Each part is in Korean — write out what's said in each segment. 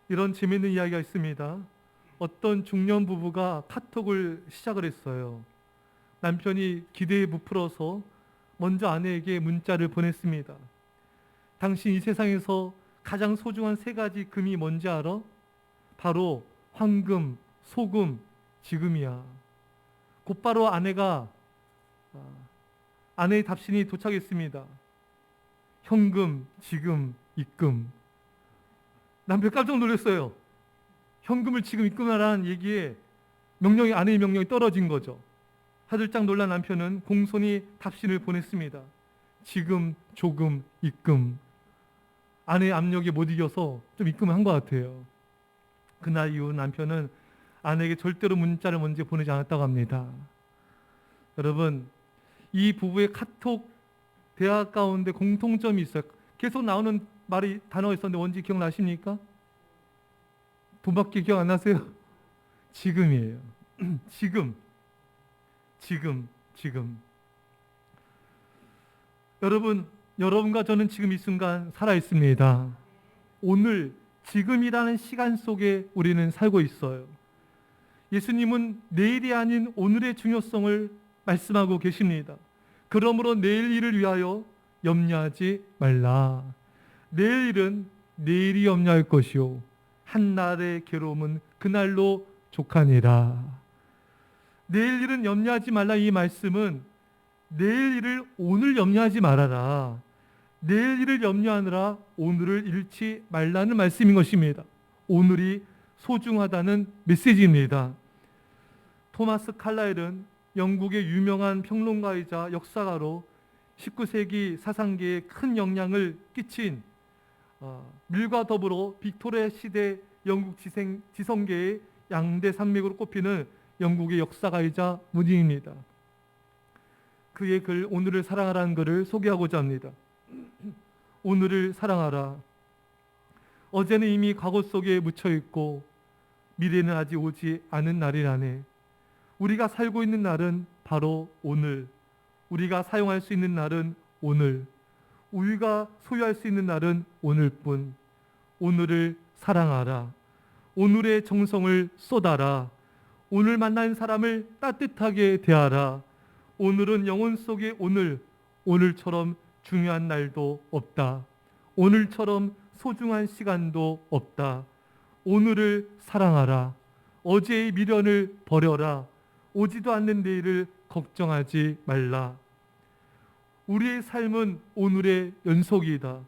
이런 재미있는 이야기가 있습니다. 어떤 중년 부부가 카톡을 시작을 했어요. 남편이 기대에 부풀어서 먼저 아내에게 문자를 보냈습니다. 당신 이 세상에서 가장 소중한 세 가지 금이 뭔지 알아? 바로 황금, 소금, 지금이야. 곧바로 아내의 답신이 도착했습니다. 현금, 지금, 입금. 남편 깜짝 놀랐어요. 현금을 지금 입금하라는 얘기에 아내의 명령이 떨어진 거죠. 화들짝 놀란 남편은 공손히 답신을 보냈습니다. 지금, 조금, 입금. 아내의 압력에 못 이겨서 좀 입금을 한 것 같아요. 그날 이후 남편은 아내에게 절대로 문자를 먼저 보내지 않았다고 합니다. 여러분, 이 부부의 카톡 대화 가운데 공통점이 있어요. 계속 나오는 단어가 있었는데 뭔지 기억나십니까? 돈밖에 기억 안 나세요? 지금이에요. 지금. 여러분과 저는 지금 이 순간 살아 있습니다. 오늘, 지금이라는 시간 속에 우리는 살고 있어요. 예수님은 내일이 아닌 오늘의 중요성을 말씀하고 계십니다. 그러므로 내일 일을 위하여 염려하지 말라. 내일 일은 내일이 염려할 것이요 한날의 괴로움은 그날로 족하니라. 내일 일은 염려하지 말라, 이 말씀은 내일 일을 오늘 염려하지 말아라. 내일 일을 염려하느라 오늘을 잃지 말라는 말씀인 것입니다. 오늘이 소중하다는 메시지입니다. 토마스 칼라일은 영국의 유명한 평론가이자 역사가로 19세기 사상계에 큰 영향을 끼친 밀과 더불어 빅토리아 시대 영국 지성계의 양대 산맥으로 꼽히는 영국의 역사가이자 문인입니다. 그의 글 오늘을 사랑하라는 글을 소개하고자 합니다. 오늘을 사랑하라. 어제는 이미 과거 속에 묻혀 있고 미래는 아직 오지 않은 날이라네. 우리가 살고 있는 날은 바로 오늘. 우리가 사용할 수 있는 날은 오늘. 우리가 소유할 수 있는 날은 오늘뿐. 오늘을 사랑하라. 오늘의 정성을 쏟아라. 오늘 만난 사람을 따뜻하게 대하라. 오늘은 영혼 속의 오늘처럼 중요한 날도 없다. 오늘처럼 소중한 시간도 없다. 오늘을 사랑하라. 어제의 미련을 버려라. 오지도 않는 내일을 걱정하지 말라. 우리의 삶은 오늘의 연속이다.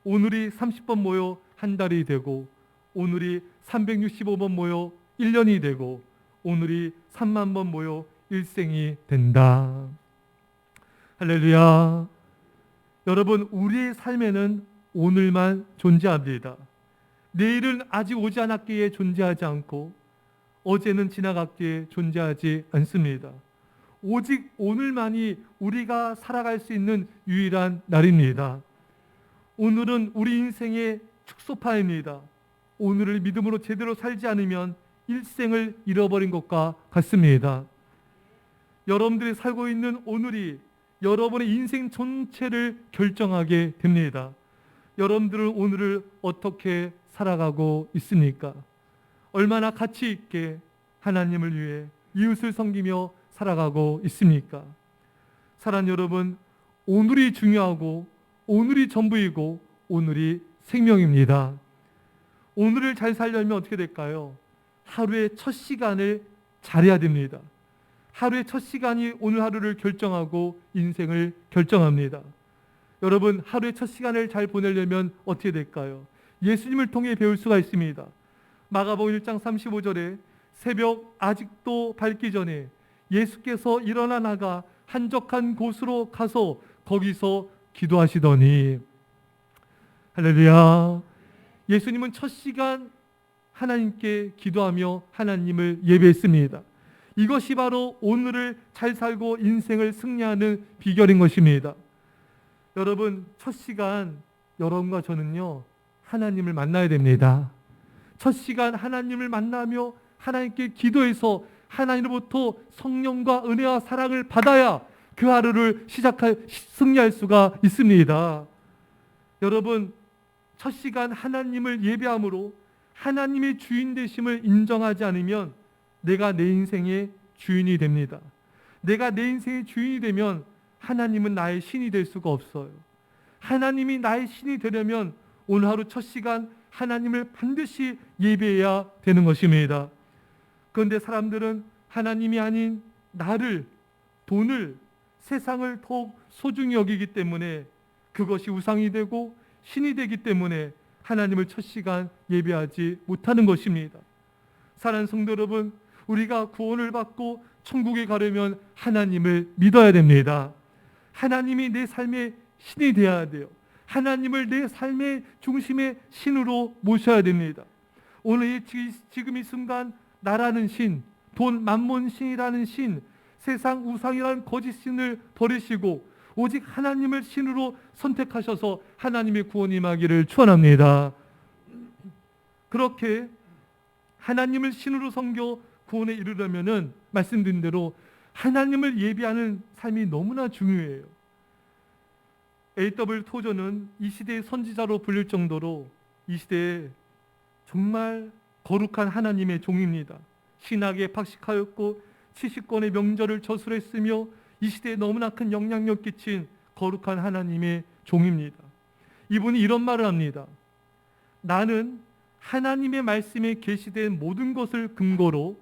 오늘이 30번 모여 한 달이 되고, 오늘이 365번 모여 1년이 되고, 오늘이 3만 번 모여 일생이 된다. 할렐루야. 여러분, 우리의 삶에는 오늘만 존재합니다. 내일은 아직 오지 않았기에 존재하지 않고, 어제는 지나갔기에 존재하지 않습니다. 오직 오늘만이 우리가 살아갈 수 있는 유일한 날입니다. 오늘은 우리 인생의 축소판입니다. 오늘을 믿음으로 제대로 살지 않으면 일생을 잃어버린 것과 같습니다. 여러분들이 살고 있는 오늘이 여러분의 인생 전체를 결정하게 됩니다. 여러분들은 오늘을 어떻게 살아가고 있습니까? 얼마나 가치 있게 하나님을 위해 이웃을 섬기며 살아가고 있습니까? 사랑하는 여러분, 오늘이 중요하고 오늘이 전부이고 오늘이 생명입니다. 오늘을 잘 살려면 어떻게 될까요? 하루의 첫 시간을 잘해야 됩니다. 하루의 첫 시간이 오늘 하루를 결정하고 인생을 결정합니다. 여러분, 하루의 첫 시간을 잘 보내려면 어떻게 될까요? 예수님을 통해 배울 수가 있습니다. 마가복음 1장 35절에 새벽 아직도 밝기 전에 예수께서 일어나 나가 한적한 곳으로 가서 거기서 기도하시더니, 할렐루야. 예수님은 첫 시간 하나님께 기도하며 하나님을 예배했습니다. 이것이 바로 오늘을 잘 살고 인생을 승리하는 비결인 것입니다. 여러분, 첫 시간 여러분과 저는요, 하나님을 만나야 됩니다. 첫 시간 하나님을 만나며 하나님께 기도해서 하나님으로부터 성령과 은혜와 사랑을 받아야 그 하루를 승리할 수가 있습니다. 여러분, 첫 시간 하나님을 예배함으로 하나님의 주인 되심을 인정하지 않으면 내가 내 인생의 주인이 됩니다. 내가 내 인생의 주인이 되면 하나님은 나의 신이 될 수가 없어요. 하나님이 나의 신이 되려면 오늘 하루 첫 시간 하나님을 반드시 예배해야 되는 것입니다. 그런데 사람들은 하나님이 아닌 나를, 돈을, 세상을 더욱 소중히 여기기 때문에 그것이 우상이 되고 신이 되기 때문에 하나님을 첫 시간 예배하지 못하는 것입니다. 사랑하는 성도 여러분, 우리가 구원을 받고 천국에 가려면 하나님을 믿어야 됩니다. 하나님이 내 삶의 신이 되어야 돼요. 하나님을 내 삶의 중심의 신으로 모셔야 됩니다. 오늘 지금 이 순간 나라는 신, 돈, 만몬 신이라는 신, 세상 우상이라는 거짓 신을 버리시고 오직 하나님을 신으로 선택하셔서 하나님의 구원이 임하기를 축원합니다. 그렇게 하나님을 신으로 섬겨 구원에 이르려면은 말씀드린 대로 하나님을 예배하는 삶이 너무나 중요해요. A.W. 토저는 이 시대의 선지자로 불릴 정도로 이 시대에 정말 거룩한 하나님의 종입니다. 신학에 박식하였고 70권의 명절을 저술했으며 이 시대에 너무나 큰 영향력 끼친 거룩한 하나님의 종입니다. 이분이 이런 말을 합니다. 나는 하나님의 말씀에 계시된 모든 것을 근거로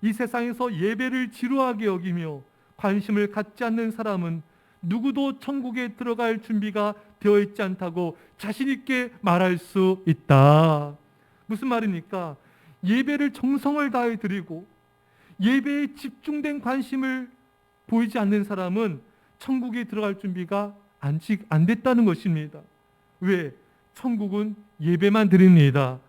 이 세상에서 예배를 지루하게 여기며 관심을 갖지 않는 사람은 누구도 천국에 들어갈 준비가 되어 있지 않다고 자신 있게 말할 수 있다. 무슨 말입니까? 예배를 정성을 다해 드리고 예배에 집중된 관심을 보이지 않는 사람은 천국에 들어갈 준비가 안 됐다는 것입니다. 왜? 천국은 예배만 드립니다.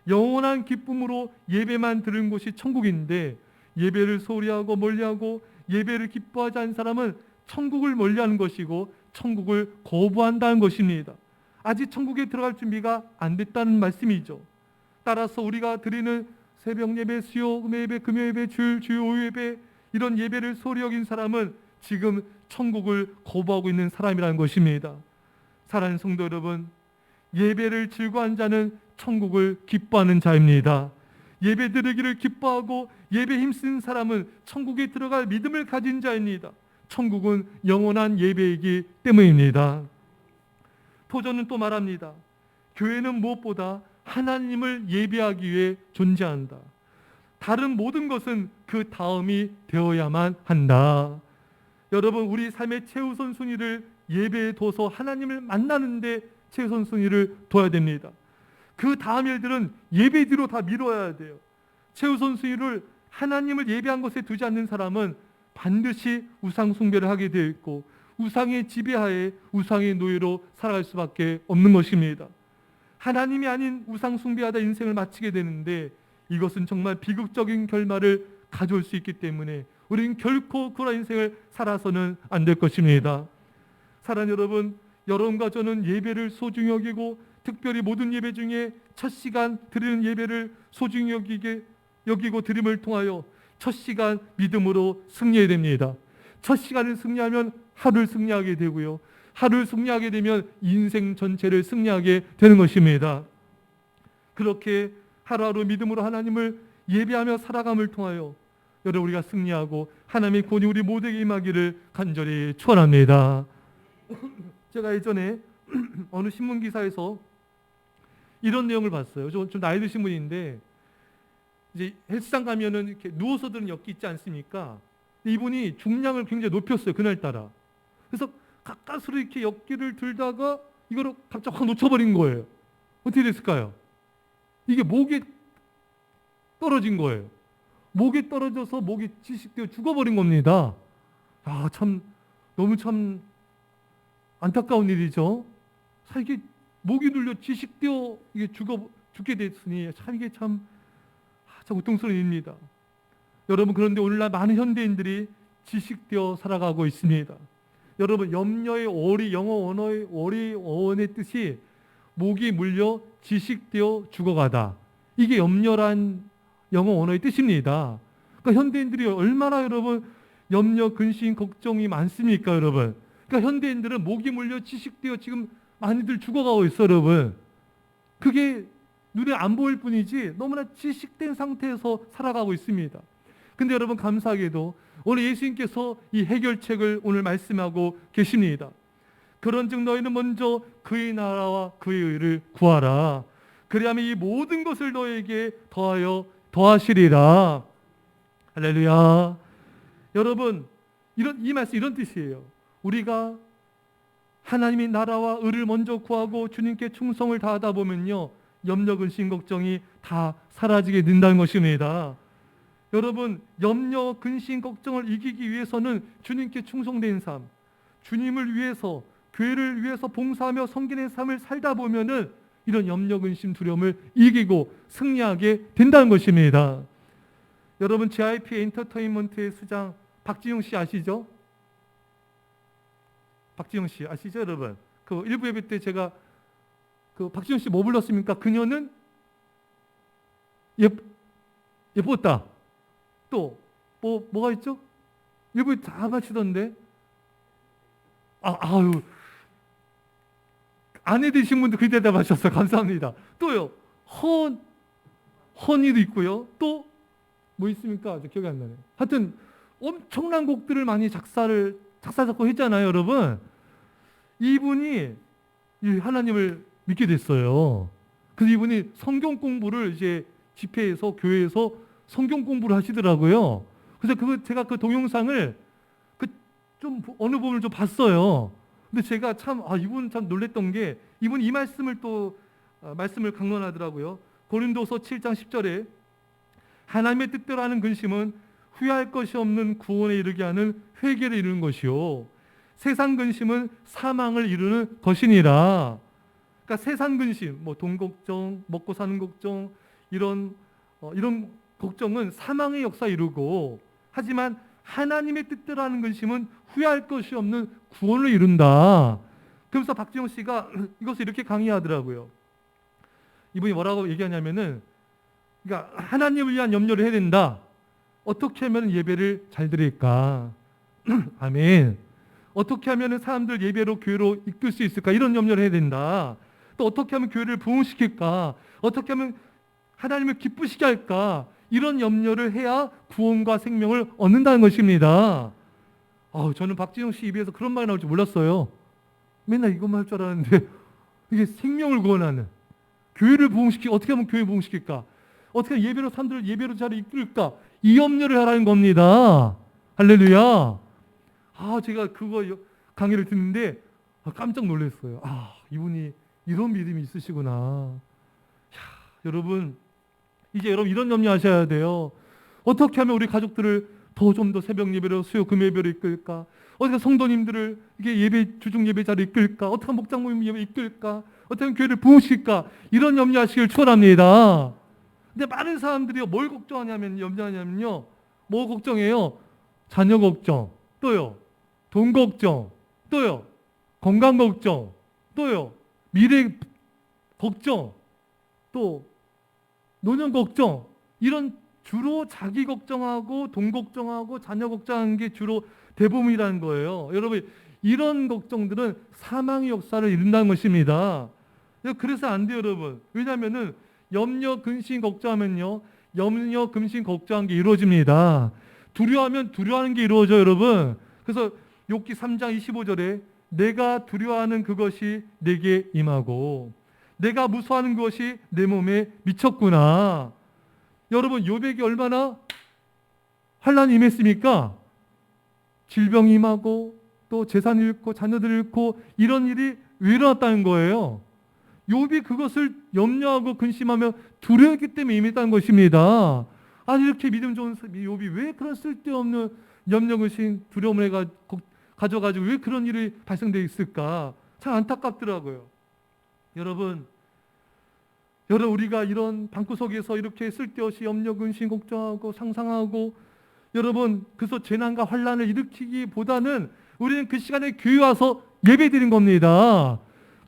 영원한 기쁨으로 예배만 드리는 곳이 천국인데 예배를 소홀히 하고 멀리하고 예배를 기뻐하지 않는 사람은 천국을 멀리하는 것이고 천국을 거부한다는 것입니다. 아직 천국에 들어갈 준비가 안 됐다는 말씀이죠. 따라서 우리가 드리는 새벽 예배, 수요 예배, 금요 예배, 주일 오후 예배 이런 예배를 소홀히 여긴 사람은 지금 천국을 거부하고 있는 사람이라는 것입니다. 사랑하는 성도 여러분, 예배를 즐거워하는 자는 천국을 기뻐하는 자입니다. 예배 드리기를 기뻐하고 예배 힘쓰는 사람은 천국에 들어갈 믿음을 가진 자입니다. 천국은 영원한 예배이기 때문입니다. 토저는 또 말합니다. 교회는 무엇보다 하나님을 예배하기 위해 존재한다. 다른 모든 것은 그 다음이 되어야만 한다. 여러분, 우리 삶의 최우선 순위를 예배에 둬서 하나님을 만나는데 최우선 순위를 둬야 됩니다. 그 다음 일들은 예배 뒤로 다 미뤄야 돼요. 최우선 순위를 하나님을 예배한 것에 두지 않는 사람은 반드시 우상 숭배를 하게 되어 있고 우상의 지배하에 우상의 노예로 살아갈 수밖에 없는 것입니다. 하나님이 아닌 우상 숭배하다 인생을 마치게 되는데 이것은 정말 비극적인 결말을 가져올 수 있기 때문에 우리는 결코 그런 인생을 살아서는 안 될 것입니다. 사랑하는 여러분, 여러분과 저는 예배를 소중히 여기고 특별히 모든 예배 중에 첫 시간 드리는 예배를 소중히 여기고 드림을 통하여 첫 시간 믿음으로 승리해야 됩니다. 첫 시간을 승리하면 하루를 승리하게 되고요. 하루를 승리하게 되면 인생 전체를 승리하게 되는 것입니다. 그렇게 하루하루 믿음으로 하나님을 예배하며 살아감을 통하여 여러분 우리가 승리하고 하나님의 구원이 우리 모두에게 임하기를 간절히 축원합니다. 제가 예전에 어느 신문 기사에서 이런 내용을 봤어요. 좀 나이 드신 분인데 이제 헬스장 가면은 이렇게 누워서 드는 역기 있지 않습니까? 이분이 중량을 굉장히 높였어요, 그날따라. 그래서 가까스로 이렇게 역기를 들다가 이거를 갑자기 확 놓쳐버린 거예요. 어떻게 됐을까요? 이게 목에 떨어진 거예요. 목에 떨어져서 목이 지식되어 죽어버린 겁니다. 아, 너무 안타까운 일이죠. 이게 목이 눌려 지식되어 이게 죽게 됐으니 이게 참 고통스러운 일입니다. 여러분, 그런데 오늘날 많은 현대인들이 지식되어 살아가고 있습니다. 여러분, 염려의 어리, 영어 언어의 어원의 뜻이 목이 물려 지식되어 죽어가다. 이게 염려란 영어 언어의 뜻입니다. 그러니까 현대인들이 얼마나 여러분 염려, 근심, 걱정이 많습니까, 여러분? 그러니까 현대인들은 목이 물려 지식되어 지금 많이들 죽어가고 있어요, 여러분. 그게 눈에 안 보일 뿐이지 너무나 질식된 상태에서 살아가고 있습니다. 근데 여러분 감사하게도 오늘 예수님께서 이 해결책을 오늘 말씀하고 계십니다. 그런즉 너희는 먼저 그의 나라와 그의 의를 구하라. 그리하면 이 모든 것을 너에게 더하여 더하시리라. 할렐루야. 여러분 이 말씀 이런 뜻이에요. 우리가 하나님의 나라와 의를 먼저 구하고 주님께 충성을 다하다 보면요, 염려, 근심, 걱정이 다 사라지게 된다는 것입니다. 여러분, 염려, 근심, 걱정을 이기기 위해서는 주님께 충성된 삶, 주님을 위해서, 교회를 위해서 봉사하며 섬기는 삶을 살다 보면은 이런 염려, 근심, 두려움을 이기고 승리하게 된다는 것입니다. 여러분, JYP 엔터테인먼트의 수장 박지용 씨 아시죠? 박지용 씨 아시죠, 여러분? 그 일부 예배 때 제가 그 박지용 씨 뭐 불렀습니까? 그녀는 예뻤다. 또 뭐가 있죠? 일부 다 마치던데. 아유. 아내 되신 분도 그 대답하셨어요. 감사합니다. 또요. 허니도 있고요. 또 뭐 있습니까? 기억이 안 나네. 하여튼 엄청난 곡들을 많이 작사 작곡 했잖아요, 여러분. 이분이 하나님을 믿게 됐어요. 그래서 이분이 성경 공부를 이제 집회에서 교회에서 성경 공부를 하시더라고요. 그래서 제가 그 동영상을 좀 어느 부분을 좀 봤어요. 근데 제가 이분 참 놀랬던 게 이분이 이 말씀을 말씀을 강론하더라고요. 고린도서 7장 10절에 하나님의 뜻대로 하는 근심은 후회할 것이 없는 구원에 이르게 하는 회개를 이루는 것이요, 세상 근심은 사망을 이루는 것이니라. 그러니까 세상 근심, 돈 걱정, 먹고 사는 걱정, 이런 걱정은 사망의 역사 이루고, 하지만 하나님의 뜻대로 하는 근심은 후회할 것이 없는 구원을 이룬다. 그러면서 박지용 씨가 이것을 이렇게 강의하더라고요. 이분이 뭐라고 얘기하냐면은, 그러니까 하나님을 위한 염려를 해야 된다. 어떻게 하면 예배를 잘 드릴까? 아멘. 어떻게 하면 사람들 예배로 교회로 이끌 수 있을까? 이런 염려를 해야 된다. 또 어떻게 하면 교회를 부흥시킬까? 어떻게 하면 하나님을 기쁘시게 할까? 이런 염려를 해야 구원과 생명을 얻는다는 것입니다. 저는 박지영 씨 입에서 그런 말이 나올 줄 몰랐어요. 맨날 이것만 할 줄 알았는데 이게 생명을 구원하는, 교회를 부흥시키고, 어떻게 하면 교회 부흥시킬까? 어떻게 하면 예배로 사람들을 예배로 잘 이끌까? 이 염려를 하라는 겁니다. 할렐루야. 제가 그거 강의를 듣는데 깜짝 놀랐어요. 이분이 이런 믿음이 있으시구나. 여러분, 이제 여러분 이런 염려하셔야 돼요. 어떻게 하면 우리 가족들을 좀 더 새벽 예배로, 수요 금 예배로 이끌까? 어떻게 성도님들을 이게 예배, 주중 예배 자리로 이끌까? 어떻게 하면 목장 모임 예배 이끌까? 어떻게 하면 교회를 부흥시킬까? 이런 염려하시길 축원합니다. 근데 많은 사람들이 뭘 염려하냐면요. 뭐 걱정해요? 자녀 걱정, 또요. 돈 걱정, 또요. 건강 걱정, 또요. 미래 걱정, 또 노년 걱정, 이런 주로 자기 걱정하고 돈 걱정하고 자녀 걱정하는 게 주로 대부분이라는 거예요. 여러분, 이런 걱정들은 사망의 역사를 이룬다는 것입니다. 그래서 안 돼요, 여러분. 왜냐하면은 염려, 근심, 걱정하면요, 염려, 근심, 걱정한 게 이루어집니다. 두려워하면 두려워하는 게 이루어져요, 여러분. 그래서 욥기 3장 25절에 내가 두려워하는 그것이 내게 임하고 내가 무서워하는 것이 내 몸에 미쳤구나. 여러분, 욥에게 얼마나 환난이 임했습니까? 질병이 임하고 또 재산 잃고 자녀들 잃고 이런 일이 왜 일어났다는 거예요? 욥이 그것을 염려하고 근심하며 두려웠기 때문에 임했다는 것입니다. 이렇게 믿음 좋은 욥이 왜 그런 쓸데없는 염려, 근심, 두려움을 가져가지고 왜 그런 일이 발생되어 있을까? 참 안타깝더라고요. 여러분, 우리가 이런 방구석에서 이렇게 쓸데없이 염려, 근심, 걱정하고 상상하고, 여러분, 그래서 재난과 환난을 일으키기보다는 우리는 그 시간에 교회 와서 예배드린 겁니다.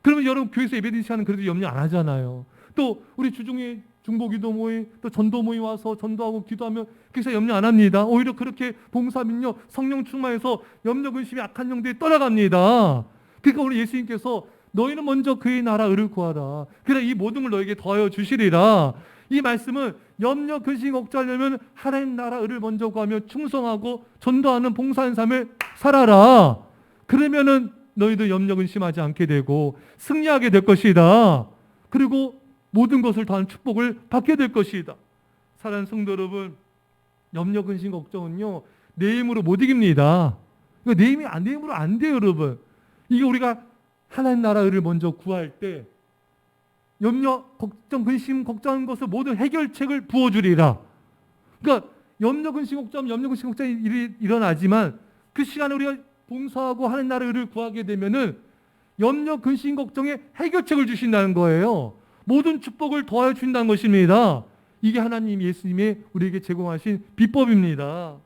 그러면 여러분, 교회에서 예배드리는 시간은 그래도 염려 안 하잖아요. 또 우리 주중에 중보기도 모임, 또 전도 모임 와서 전도하고 기도하면 그래서 염려 안 합니다. 오히려 그렇게 봉사민요, 성령 충만해서 염려, 근심이 악한 영들이 떠나갑니다. 그러니까 우리 예수님께서 너희는 먼저 그의 나라 의를 구하라. 그래 이 모든 걸 너에게 더하여 주시리라. 이 말씀은 염려 근심 걱정하려면 하나님 나라 의를 먼저 구하며 충성하고 전도하는 봉사하는 삶을 살아라. 그러면은 너희도 염려 근심하지 않게 되고 승리하게 될 것이다. 그리고 모든 것을 더한 축복을 받게 될 것이다. 사랑하는 성도 여러분, 염려 근심 걱정은요 내 힘으로 못 이깁니다. 이거 내 힘으로 안 돼요, 여러분. 이게 우리가 하나님 나라 의를 먼저 구할 때 염려, 걱정, 근심, 걱정하는 것을 모든 해결책을 부어주리라. 그러니까 염려, 근심, 걱정이 일어나지만 그 시간에 우리가 봉사하고 하나님 나라 의를 구하게 되면은 염려, 근심, 걱정에 해결책을 주신다는 거예요. 모든 축복을 더하여 준다는 것입니다. 이게 하나님, 예수님의 우리에게 제공하신 비법입니다.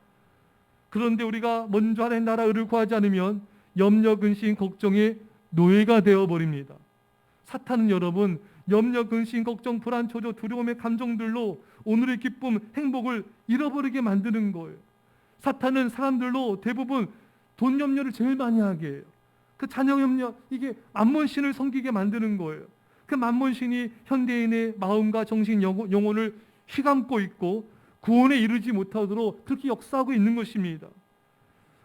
그런데 우리가 먼저 하나님 나라 의를 구하지 않으면 염려, 근심, 걱정의 노예가 되어버립니다. 사탄은 여러분 염려, 근심, 걱정, 불안, 초조, 두려움의 감정들로 오늘의 기쁨, 행복을 잃어버리게 만드는 거예요. 사탄은 사람들로 대부분 돈 염려를 제일 많이 하게 해요. 그 자녀 염려, 이게 만몬신을 섬기게 만드는 거예요. 그 만몬신이 현대인의 마음과 정신, 영혼을 휘감고 있고 구원에 이르지 못하도록 그렇게 역사하고 있는 것입니다.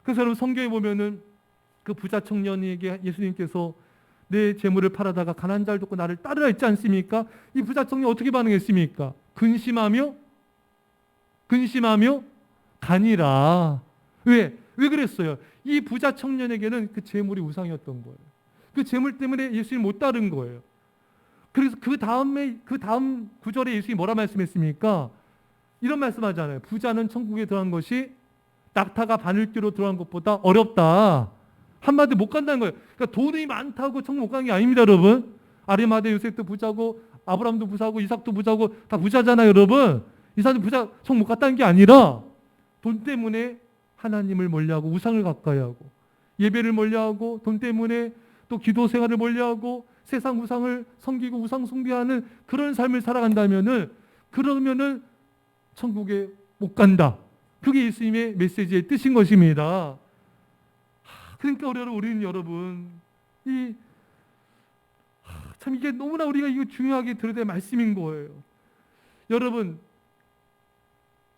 그래서 여러분 성경에 보면은 그 부자 청년에게 예수님께서 내 재물을 팔아다가 가난한 자를 돕고 나를 따르라 했지 않습니까? 이 부자 청년 어떻게 반응했습니까? 근심하며 가니라. 왜 그랬어요? 이 부자 청년에게는 그 재물이 우상이었던 거예요. 그 재물 때문에 예수님 못 따른 거예요. 그래서 그 다음 구절에 예수님이 뭐라 말씀했습니까? 이런 말씀하잖아요. 부자는 천국에 들어간 것이 낙타가 바늘귀로 들어간 것보다 어렵다. 한마디로 못 간다는 거예요. 그러니까 돈이 많다고 천국 못 가는 게 아닙니다, 여러분. 아리마대 요셉도 부자고 아브라함도 부자고 이삭도 부자고 다 부자잖아요, 여러분. 이 사람들 부자 천국 못 갔다는 게 아니라 돈 때문에 하나님을 멀리하고 우상을 가까이 하고 예배를 멀리하고 돈 때문에 또 기도 생활을 멀리하고 세상 우상을 섬기고 우상 숭배하는 그런 삶을 살아간다면은 그러면은 천국에 못 간다. 그게 예수님의 메시지의 뜻인 것입니다. 그러니까 우리는 여러분 참 이게 너무나 우리가 이거 중요하게 들어야 될 말씀인 거예요. 여러분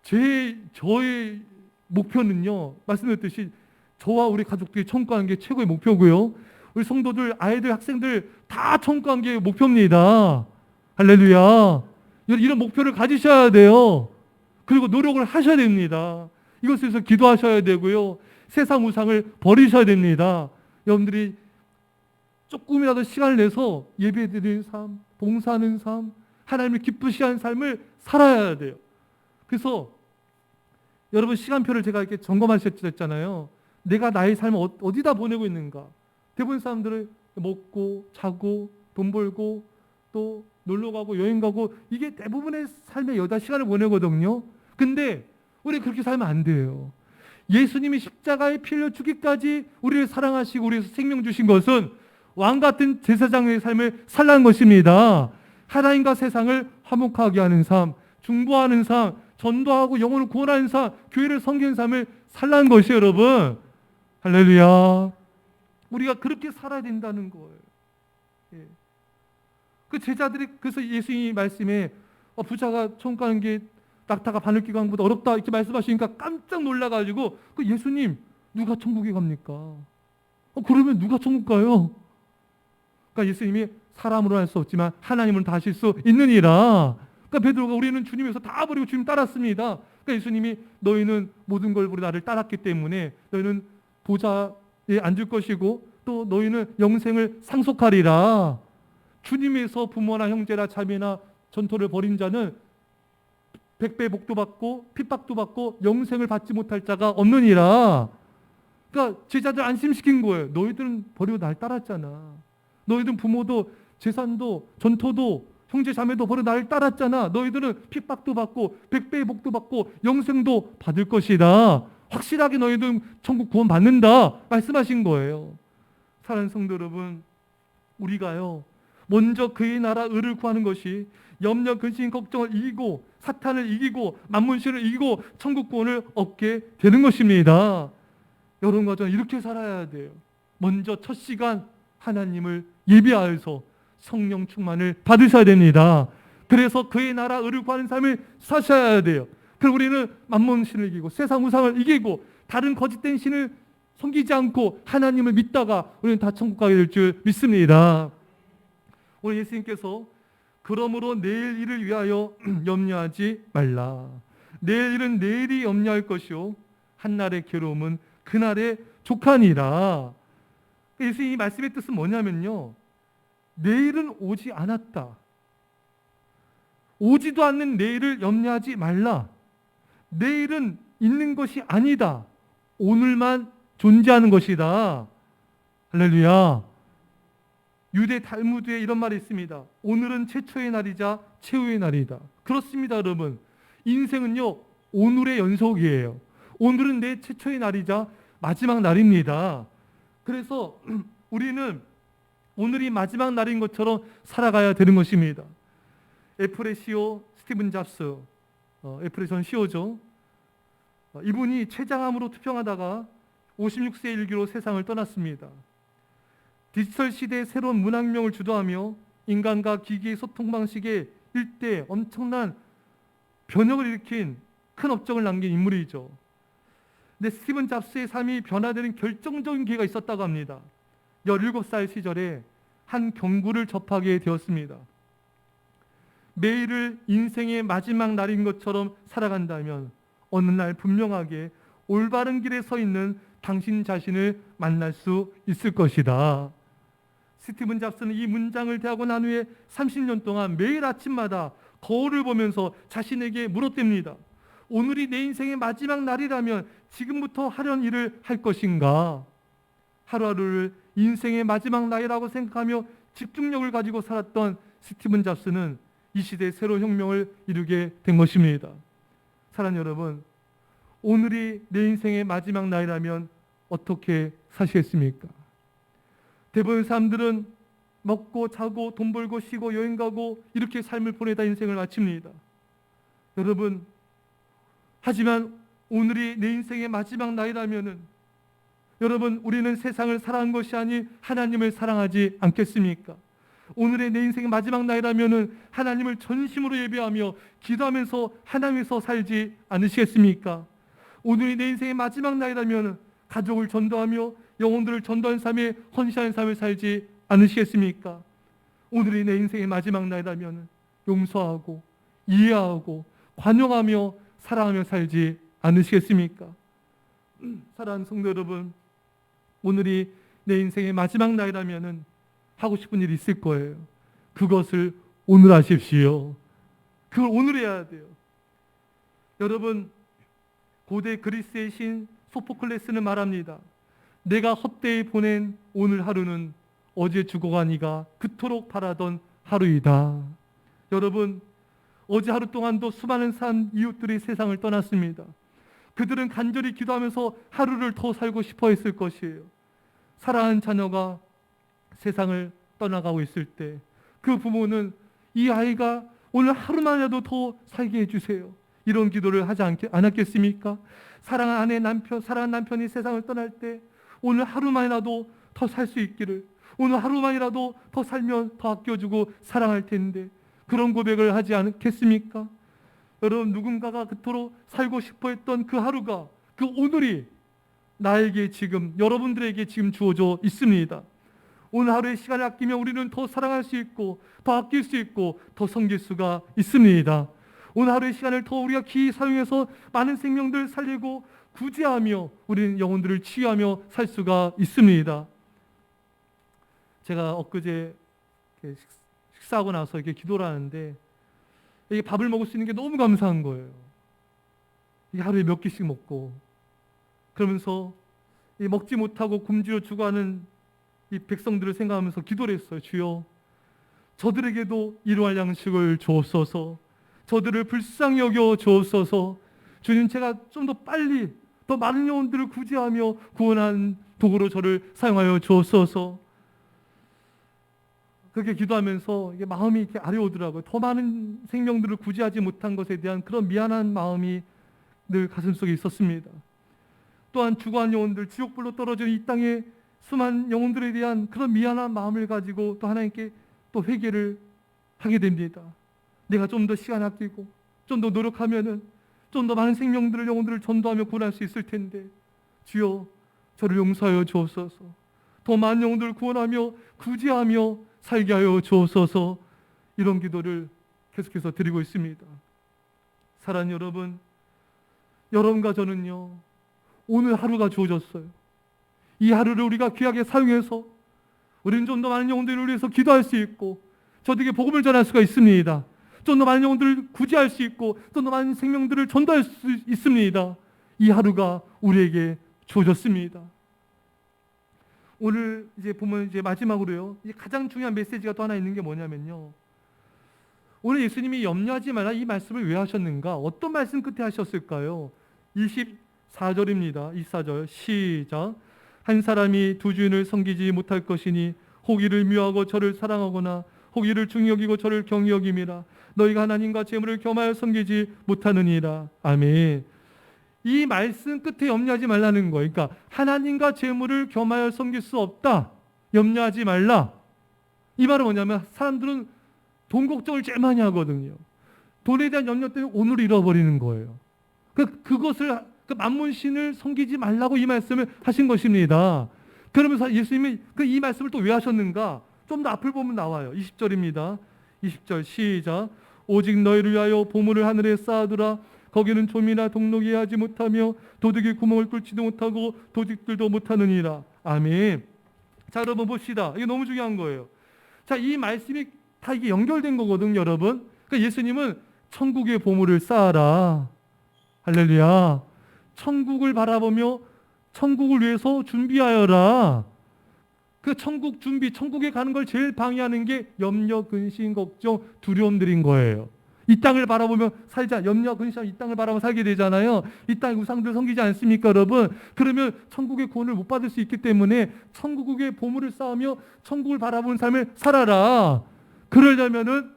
저의 목표는요 말씀드렸듯이 저와 우리 가족들이 천국 가는 게 최고의 목표고요. 우리 성도들, 아이들, 학생들 다 천국 가는 게 목표입니다. 할렐루야. 이런 목표를 가지셔야 돼요. 그리고 노력을 하셔야 됩니다. 이것을 위해서 기도하셔야 되고요. 세상 우상을 버리셔야 됩니다. 여러분들이 조금이라도 시간을 내서 예배드리는 삶, 봉사하는 삶, 하나님을 기쁘시게 하는 삶을 살아야 돼요. 그래서 여러분 시간표를 제가 이렇게 점검하셨잖아요. 내가 나의 삶을 어디다 보내고 있는가. 대부분 사람들은 먹고 자고 돈 벌고 또 놀러 가고 여행 가고 이게 대부분의 삶의 여다 시간을 보내거든요. 근데 우리 그렇게 살면 안 돼요. 예수님이 십자가에 피 흘려 죽기까지 우리를 사랑하시고 우리에서 생명 주신 것은 왕 같은 제사장의 삶을 살라는 것입니다. 하나님과 세상을 화목하게 하는 삶, 중보하는 삶, 전도하고 영혼을 구원하는 삶, 교회를 섬기는 삶을 살라는 것이에요, 여러분. 할렐루야. 우리가 그렇게 살아야 된다는 거예요. 예. 그 제자들이 그래서 예수님이 말씀에 부자가 천국 가는 게 낙타가 바늘귀 가는 것보다 어렵다 이렇게 말씀하시니까 깜짝 놀라가지고 그 예수님 누가 천국에 갑니까? 그러면 누가 천국 가요? 그러니까 예수님이 사람으로 할 수 없지만 하나님은 다 하실 수 있느니라. 그러니까 베드로가 우리는 주님에서 다 버리고 주님 따랐습니다. 그러니까 예수님이 너희는 모든 걸 버리고 나를 따랐기 때문에 너희는 보좌에 앉을 것이고 또 너희는 영생을 상속하리라. 주님에서 부모나 형제나 자매나 전토를 벌인 자는 백배 복도 받고 핍박도 받고 영생을 받지 못할 자가 없느니라. 그러니까 제자들 안심시킨 거예요. 너희들은 버리고 날 따랐잖아. 너희들은 부모도 재산도 전토도 형제 자매도 버리고 날 따랐잖아. 너희들은 핍박도 받고 백배의 복도 받고 영생도 받을 것이다. 확실하게 너희들은 천국 구원 받는다 말씀하신 거예요. 사랑하는 성도 여러분, 우리가요 먼저 그의 나라 의를 구하는 것이 염려, 근심, 걱정을 이기고 사탄을 이기고 만문신을 이기고 천국 구원을 얻게 되는 것입니다. 여러분과 저는 이렇게 살아야 돼요. 먼저 첫 시간 하나님을 예비하여서 성령 충만을 받으셔야 됩니다. 그래서 그의 나라 의를 구하는 삶을 사셔야 돼요. 그럼 우리는 만몬 신을 이기고 세상 우상을 이기고 다른 거짓된 신을 섬기지 않고 하나님을 믿다가 우리는 다 천국 가게 될 줄 믿습니다. 오늘 예수님께서 그러므로 내일 일을 위하여 염려하지 말라. 내일 일은 내일이 염려할 것이요 한날의 괴로움은 그날의 족하니라. 예수님 이 말씀의 뜻은 뭐냐면요, 내일은 오지 않았다. 오지도 않는 내일을 염려하지 말라. 내일은 있는 것이 아니다. 오늘만 존재하는 것이다. 할렐루야. 유대 달무드에 이런 말이 있습니다. 오늘은 최초의 날이자 최후의 날이다. 그렇습니다, 여러분. 인생은요, 오늘의 연속이에요. 오늘은 내 최초의 날이자 마지막 날입니다. 그래서 우리는 오늘이 마지막 날인 것처럼 살아가야 되는 것입니다. 애플의 CEO 스티븐 잡스, 애플의 전 CEO죠. 이분이 췌장암으로 투병하다가 56세 일기로 세상을 떠났습니다. 디지털 시대의 새로운 문학명을 주도하며 인간과 기기의 소통 방식에 일대 엄청난 변혁을 일으킨 큰 업적을 남긴 인물이죠. 근데 스티븐 잡스의 삶이 변화되는 결정적인 기회가 있었다고 합니다. 17살 시절에 한 경구를 접하게 되었습니다. 매일을 인생의 마지막 날인 것처럼 살아간다면 어느 날 분명하게 올바른 길에 서 있는 당신 자신을 만날 수 있을 것이다. 스티븐 잡스는 이 문장을 대하고 난 후에 30년 동안 매일 아침마다 거울을 보면서 자신에게 물었답니다. 오늘이 내 인생의 마지막 날이라면 지금부터 하려는 일을 할 것인가? 하루하루를 인생의 마지막 날이라고 생각하며 집중력을 가지고 살았던 스티븐 잡스는 이 시대의 새로운 혁명을 이루게 된 것입니다. 사랑하는 여러분, 오늘이 내 인생의 마지막 날이라면 어떻게 사시겠습니까? 대부분 사람들은 먹고 자고 돈 벌고 쉬고 여행 가고 이렇게 삶을 보내다 인생을 마칩니다. 여러분, 하지만 오늘이 내 인생의 마지막 날이라면은 여러분, 우리는 세상을 사랑한 것이 아닌 하나님을 사랑하지 않겠습니까? 오늘의 내 인생의 마지막 날이라면은 하나님을 전심으로 예배하며 기도하면서 하나님에서 살지 않으시겠습니까? 오늘이 내 인생의 마지막 날이라면 가족을 전도하며 영혼들을 전도하는 삶에 헌신하는 삶을 살지 않으시겠습니까? 오늘이 내 인생의 마지막 날이라면 용서하고 이해하고 관용하며 사랑하며 살지 않으시겠습니까? 사랑하는 성도 여러분, 오늘이 내 인생의 마지막 날이라면 하고 싶은 일이 있을 거예요. 그것을 오늘 하십시오. 그걸 오늘 해야 돼요. 여러분, 고대 그리스의 신 소포클레스는 말합니다. 내가 헛되이 보낸 오늘 하루는 어제 죽어간 이가 그토록 바라던 하루이다. 여러분, 어제 하루 동안도 수많은 산 이웃들이 세상을 떠났습니다. 그들은 간절히 기도하면서 하루를 더 살고 싶어 했을 것이에요. 사랑하는 자녀가 세상을 떠나가고 있을 때 그 부모는 이 아이가 오늘 하루만이라도 더 살게 해주세요, 이런 기도를 하지 않았겠습니까? 사랑하는 아내, 남편, 사랑하는 남편이 세상을 떠날 때 오늘 하루만이라도 더 살 수 있기를, 오늘 하루만이라도 더 살면 더 아껴주고 사랑할 텐데 그런 고백을 하지 않겠습니까? 여러분, 누군가가 그토록 살고 싶어 했던 그 하루가, 그 오늘이 나에게 지금, 여러분들에게 지금 주어져 있습니다. 오늘 하루의 시간을 아끼면 우리는 더 사랑할 수 있고 더 아낄 수 있고 더 섬길 수가 있습니다. 오늘 하루의 시간을 더 우리가 기히 사용해서 많은 생명들을 살리고 구제하며 우리는 영혼들을 치유하며 살 수가 있습니다. 제가 엊그제 식사하고 나서 이렇게 기도를 하는데 이게 밥을 먹을 수 있는 게 너무 감사한 거예요. 이게 하루에 몇 끼씩 먹고, 그러면서 먹지 못하고 굶주려 죽어가는 이 백성들을 생각하면서 기도를 했어요. 주여, 저들에게도 일용할 양식을 주옵소서. 저들을 불쌍히 여겨 주옵소서. 주님, 제가 좀 더 빨리 더 많은 영혼들을 구제하며 구원한 도구로 저를 사용하여 주옵소서. 그렇게 기도하면서 이게 마음이 이렇게 아려오더라고요. 더 많은 생명들을 구제하지 못한 것에 대한 그런 미안한 마음이 늘 가슴속에 있었습니다. 또한 죽어간 영혼들, 지옥불로 떨어진 이 땅에 수많은 영혼들에 대한 그런 미안한 마음을 가지고 또 하나님께 또 회개를 하게 됩니다. 내가 좀 더 시간 아끼고 좀 더 노력하면은 좀 더 많은 생명들을, 영혼들을 전도하며 구원할 수 있을 텐데, 주여 저를 용서하여 주옵소서. 더 많은 영혼들을 구원하며 구제하며 살게 하여 주옵소서. 이런 기도를 계속해서 드리고 있습니다. 사랑하는 여러분, 여러분과 저는요, 오늘 하루가 주어졌어요. 이 하루를 우리가 귀하게 사용해서 우리는 좀 더 많은 영혼들을 위해서 기도할 수 있고 저들에게 복음을 전할 수가 있습니다. 좀 더 많은 영혼들을 구제할 수 있고 좀 더 많은 생명들을 전도할 수 있습니다. 이 하루가 우리에게 주어졌습니다. 오늘 이제 보면 이제 마지막으로요, 이제 가장 중요한 메시지가 또 하나 있는 게 뭐냐면요, 오늘 예수님이 염려하지 말라 이 말씀을 왜 하셨는가? 어떤 말씀 끝에 하셨을까요? 24절입니다. 24절 시작. 한 사람이 두 주인을 섬기지 못할 것이니 혹 이를 미워하고 저를 사랑하거나 혹 이를 중히 여기고 저를 경히 여김이라. 너희가 하나님과 재물을 겸하여 섬기지 못하느니라. 아멘. 이 말씀 끝에 염려하지 말라는 거예요. 그러니까 하나님과 재물을 겸하여 섬길 수 없다. 염려하지 말라. 이 말은 뭐냐면 사람들은 돈 걱정을 제일 많이 하거든요. 돈에 대한 염려 때문에 오늘 잃어버리는 거예요. 그것을 그 만문신을 섬기지 말라고 이 말씀을 하신 것입니다. 그러면서 예수님이 이 말씀을 또 왜 하셨는가? 좀 더 앞을 보면 나와요. 20절입니다. 20절 시작. 오직 너희를 위하여 보물을 하늘에 쌓아두라. 거기는 좀이나 동록이 하지 못하며 도둑이 구멍을 뚫지도 못하고 도둑들도 못하느니라. 아멘. 자, 여러분 봅시다. 이게 너무 중요한 거예요. 자, 이 말씀이 다 이게 연결된 거거든요, 여러분. 그러니까 예수님은 천국의 보물을 쌓아라. 할렐루야. 천국을 바라보며 천국을 위해서 준비하여라. 그 천국 준비, 천국에 가는 걸 제일 방해하는 게 염려, 근심, 걱정, 두려움들인 거예요. 이 땅을 바라보며 살자. 염려, 근심, 이 땅을 바라보며 살게 되잖아요. 이 땅의 우상들 섬기지 않습니까, 여러분? 그러면 천국의 구원을 못 받을 수 있기 때문에 천국의 보물을 쌓으며 천국을 바라보는 삶을 살아라. 그러려면은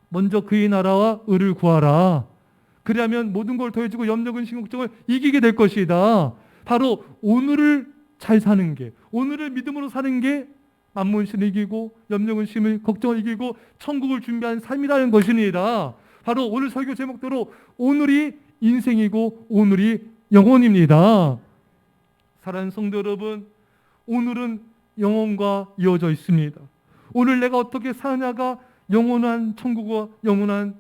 먼저 그의 나라와 의를 구하라. 그러면 모든 걸 더해주고 염려, 근심, 걱정을 이기게 될 것이다. 바로 오늘을 잘 사는 게, 오늘을 믿음으로 사는 게 만문신을 이기고 염려, 근심을, 걱정을 이기고 천국을 준비한 삶이라는 것입니다. 바로 오늘 설교 제목대로 오늘이 인생이고 오늘이 영혼입니다. 사랑하는 성도 여러분, 오늘은 영혼과 이어져 있습니다. 오늘 내가 어떻게 사냐가 영원한 천국과 영원한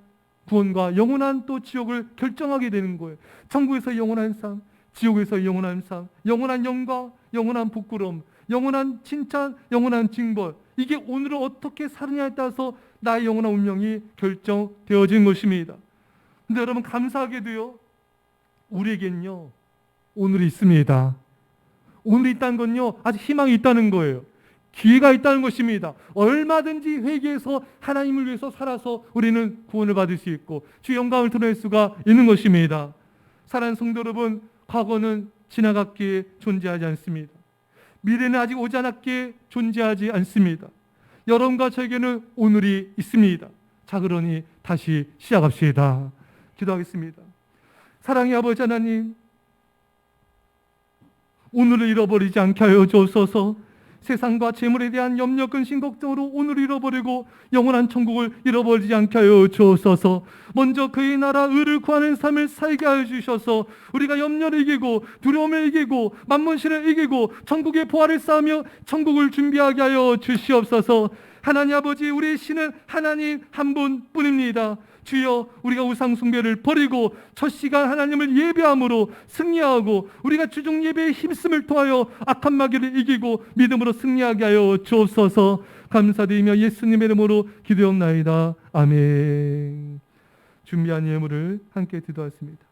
구원과 영원한 또 지옥을 결정하게 되는 거예요. 천국에서 영원한 삶, 지옥에서 영원한 삶, 영원한 영광, 영원한 부끄러움, 영원한 칭찬, 영원한 징벌. 이게 오늘을 어떻게 사느냐에 따라서 나의 영원한 운명이 결정되어진 것입니다. 근데 여러분 감사하게도요, 우리에겐요 오늘이 있습니다. 오늘이 있다는 건요 아직 희망이 있다는 거예요. 기회가 있다는 것입니다. 얼마든지 회개해서 하나님을 위해서 살아서 우리는 구원을 받을 수 있고 주의 영광을 드러낼 수가 있는 것입니다. 사랑하는 성도 여러분, 과거는 지나갔기에 존재하지 않습니다. 미래는 아직 오지 않았기에 존재하지 않습니다. 여러분과 저에게는 오늘이 있습니다. 자, 그러니 다시 시작합시다. 기도하겠습니다. 사랑의 아버지 하나님, 오늘을 잃어버리지 않게 하여 주옵소서. 세상과 재물에 대한 염려, 근심, 걱정으로 오늘 잃어버리고 영원한 천국을 잃어버리지 않게 하여 주옵소서. 먼저 그의 나라 의를 구하는 삶을 살게 하여 주셔서 우리가 염려를 이기고 두려움을 이기고 만문신을 이기고 천국의 보화를 쌓으며 천국을 준비하게 하여 주시옵소서. 하나님 아버지, 우리의 신은 하나님 한 분뿐입니다. 주여, 우리가 우상 숭배를 버리고 첫 시간 하나님을 예배함으로 승리하고 우리가 주중 예배에 힘쓰을 통하여 악한 마귀를 이기고 믿음으로 승리하게 하여 주옵소서. 감사드리며 예수님의 이름으로 기도하옵나이다. 아멘. 준비한 예물을 함께 기도하겠습니다.